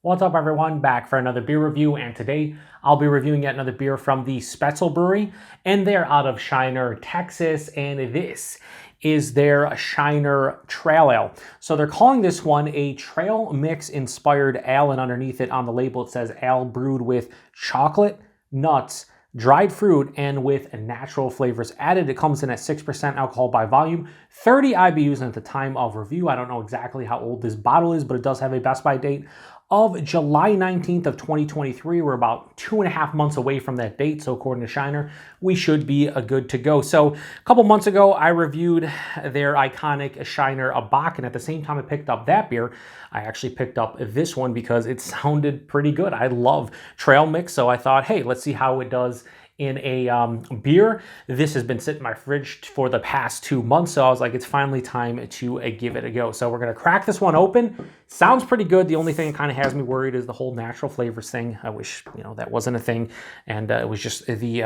What's up, everyone? Back for another beer review, and today I'll be reviewing yet another beer from the Spoetzl Brewery, and they're out of Shiner, Texas, and this is their Shiner Trail Ale. So they're calling this one a trail mix inspired ale, and underneath it on the label it says ale brewed with chocolate, nuts, dried fruit, and with natural flavors added. It comes in at 6% alcohol by volume, 30 IBUs, and at the time of review, I don't know exactly how old this bottle is, but it does have a best by date of July 19th of 2023. We're about 2.5 months away from that date, so according to Shiner, we should be good to go. So a couple months ago, I reviewed their iconic Shiner Bock, and at the same time I picked up that beer, I actually picked up this one because it sounded pretty good. I love trail mix, so I thought, hey, let's see how it does in a beer. This has been sitting in my fridge for the past 2 months, so I was like, it's finally time to give it a go. So we're gonna crack this one open. Sounds pretty good. The only thing that kind of has me worried is the whole natural flavors thing. I wish, that wasn't a thing, and it was just the,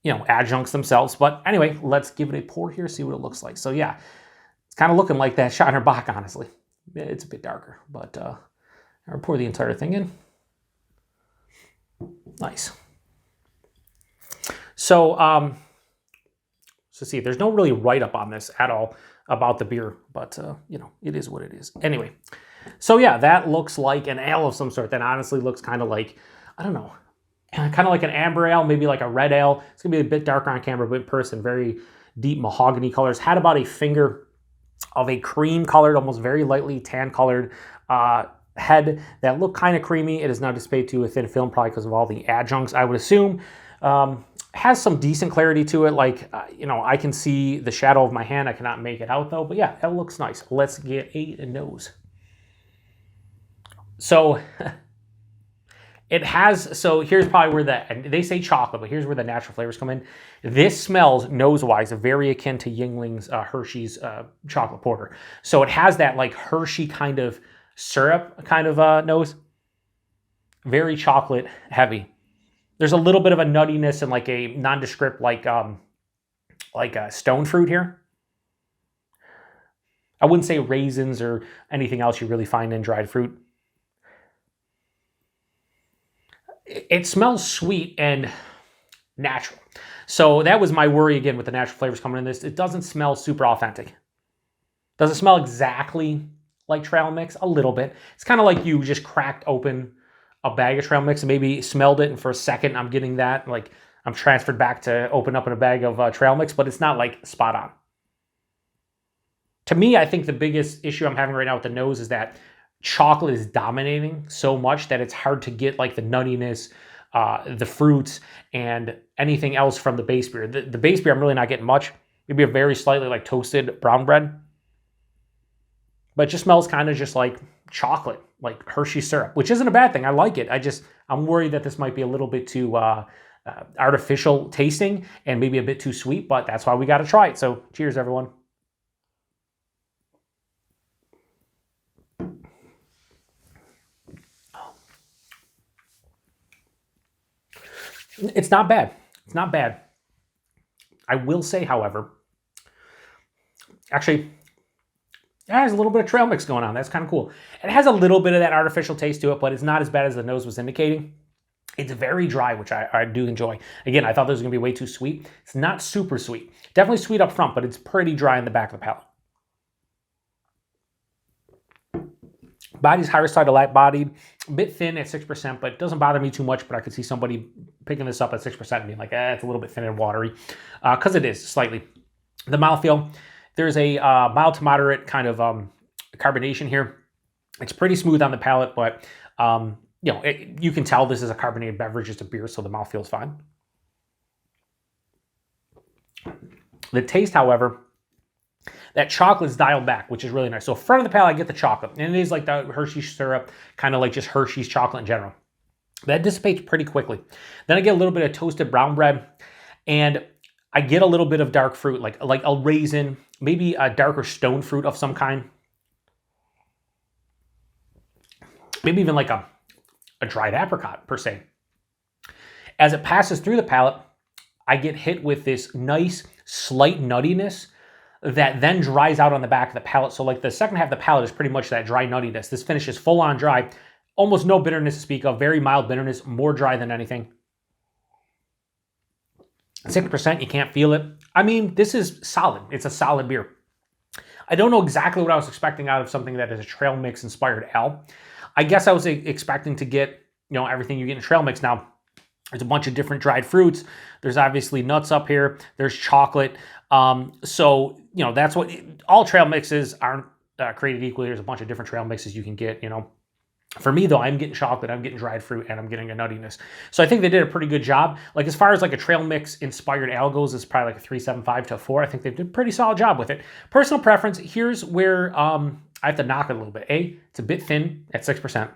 adjuncts themselves. But anyway, let's give it a pour here, see what it looks like. So yeah, it's kind of looking like that Shiner Bock, honestly. It's a bit darker, but I'll pour the entire thing in. Nice. So, see, there's no really write-up on this at all about the beer, but, it is what it is. Anyway, so yeah, that looks like an ale of some sort. That honestly looks kind of like, I don't know, kind of like an amber ale, maybe like a red ale. It's going to be a bit darker on camera, but in person, very deep mahogany colors. Had about a finger of a cream-colored, almost very lightly tan-colored head that looked kind of creamy. It is now displayed to a thin film, probably because of all the adjuncts, I would assume. Has some decent clarity to it. Like, I can see the shadow of my hand. I cannot make it out though, but yeah, it looks nice. Let's get a nose. So here's probably where and they say chocolate, but here's where the natural flavors come in. This smells nose-wise very akin to Yuengling's Hershey's chocolate porter. So it has that like Hershey kind of syrup kind of nose. Very chocolate heavy. There's a little bit of a nuttiness and like a nondescript like stone fruit here. I wouldn't say raisins or anything else you really find in dried fruit. It smells sweet and natural. So that was my worry again with the natural flavors coming in this. It doesn't smell super authentic. Does it smell exactly like trail mix? A little bit. It's kind of like you just cracked open a bag of trail mix and maybe smelled it, and for a second I'm getting that, like I'm transferred back to open up in a bag of trail mix, but it's not like spot on. To me, I think the biggest issue I'm having right now with the nose is that chocolate is dominating so much that it's hard to get like the nuttiness, the fruits, and anything else from the base beer. The base beer I'm really not getting much. Maybe a very slightly like toasted brown bread. But it just smells kind of just like chocolate, like Hershey syrup, which isn't a bad thing. I like it. I'm worried that this might be a little bit too artificial tasting and maybe a bit too sweet, but that's why we got to try it. So cheers, everyone. It's not bad. It's not bad. I will say, however, actually, it has a little bit of trail mix going on. That's kind of cool. It has a little bit of that artificial taste to it, but it's not as bad as the nose was indicating. It's very dry, which I do enjoy. Again, I thought this was going to be way too sweet. It's not super sweet. Definitely sweet up front, but it's pretty dry in the back of the palate. Body's higher side of light bodied, a bit thin at 6%, but it doesn't bother me too much, but I could see somebody picking this up at 6% and being like, it's a little bit thin and watery, because it is slightly. The mouthfeel, there's a mild to moderate kind of carbonation here. It's pretty smooth on the palate, but you can tell this is a carbonated beverage, it's a beer, so the mouth feels fine. The taste, however, that chocolate's dialed back, which is really nice. So front of the palate, I get the chocolate, and it is like the Hershey syrup, kind of like just Hershey's chocolate in general. That dissipates pretty quickly. Then I get a little bit of toasted brown bread, and I get a little bit of dark fruit, like a raisin, maybe a darker stone fruit of some kind. Maybe even like a dried apricot, per se. As it passes through the palate, I get hit with this nice, slight nuttiness that then dries out on the back of the palate. So like the second half of the palate is pretty much that dry nuttiness. This finishes full on dry, almost no bitterness to speak of, very mild bitterness, more dry than anything. 6%, you can't feel it. I mean, this is solid. It's a solid beer. I don't know exactly what I was expecting out of something that is a trail mix inspired ale. I guess I was expecting to get, everything you get in trail mix. Now, there's a bunch of different dried fruits. There's obviously nuts up here. There's chocolate. So, that's what all trail mixes aren't created equally. There's a bunch of different trail mixes you can get, For me, though, I'm getting chocolate, I'm getting dried fruit, and I'm getting a nuttiness. So I think they did a pretty good job. Like, as far as like a trail mix inspired ale goes, it's probably like a 3.75 to a 4. I think they did a pretty solid job with it. Personal preference, here's where I have to knock it a little bit. It's a bit thin at 6%.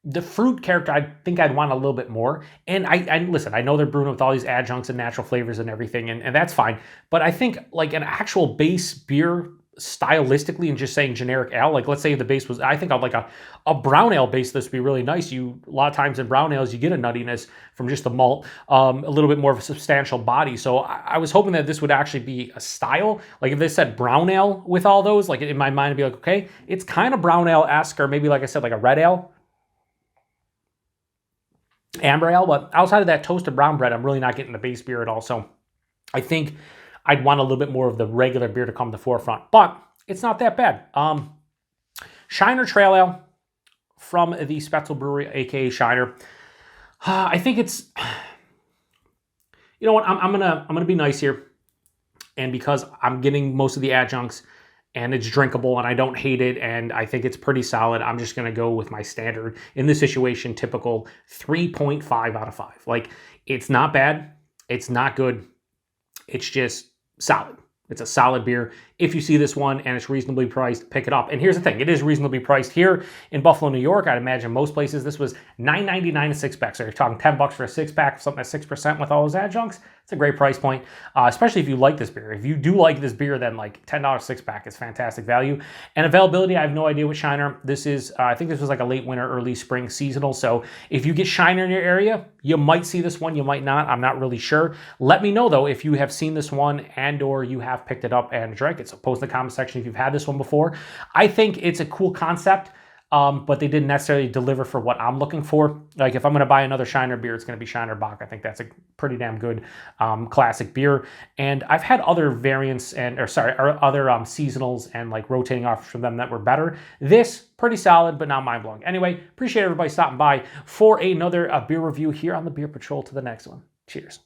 The fruit character, I think I'd want a little bit more. And I listen, I know they're brewing with all these adjuncts and natural flavors and everything, and that's fine. But I think like an actual base beer, stylistically, and just saying generic ale, like let's say the base was, I think I'd like a brown ale base. This would be really nice. A lot of times in brown ales, you get a nuttiness from just the malt, a little bit more of a substantial body. So I was hoping that this would actually be a style. Like if they said brown ale with all those, like in my mind, I'd be like, okay, it's kind of brown ale-esque, or maybe like I said, like a red ale, amber ale. But outside of that toasted brown bread, I'm really not getting the base beer at all. So I think I'd want a little bit more of the regular beer to come to the forefront, but it's not that bad. Shiner Trail Ale from the Spoetzl Brewery, aka Shiner. I think it's, you know what? I'm gonna be nice here, and because I'm getting most of the adjuncts and it's drinkable and I don't hate it and I think it's pretty solid, I'm just gonna go with my standard, in this situation, typical 3.5 out of 5. Like, it's not bad, it's not good, it's just solid. It's a solid beer. If you see this one and it's reasonably priced, pick it up. And here's the thing, it is reasonably priced here in Buffalo, New York. I'd imagine most places this was $9.99 a 6-pack. So you're talking $10 for a 6-pack, something at 6% with all those adjuncts. It's a great price point, especially if you like this beer. If you do like this beer, then like $10 6-pack is fantastic value. And availability, I have no idea what Shiner. This is, I think this was like a late winter, early spring seasonal. So if you get Shiner in your area, you might see this one, you might not. I'm not really sure. Let me know though if you have seen this one and or you have picked it up and drank it. So post in the comment section if you've had this one before. I think it's a cool concept, but they didn't necessarily deliver for what I'm looking for. Like if I'm going to buy another Shiner beer, it's going to be Shiner Bock. I think that's a pretty damn good classic beer. And I've had other variants other seasonals and like rotating offers from them that were better. This, pretty solid, but not mind-blowing. Anyway, appreciate everybody stopping by for another beer review here on the Beer Patrol. To the next one. Cheers.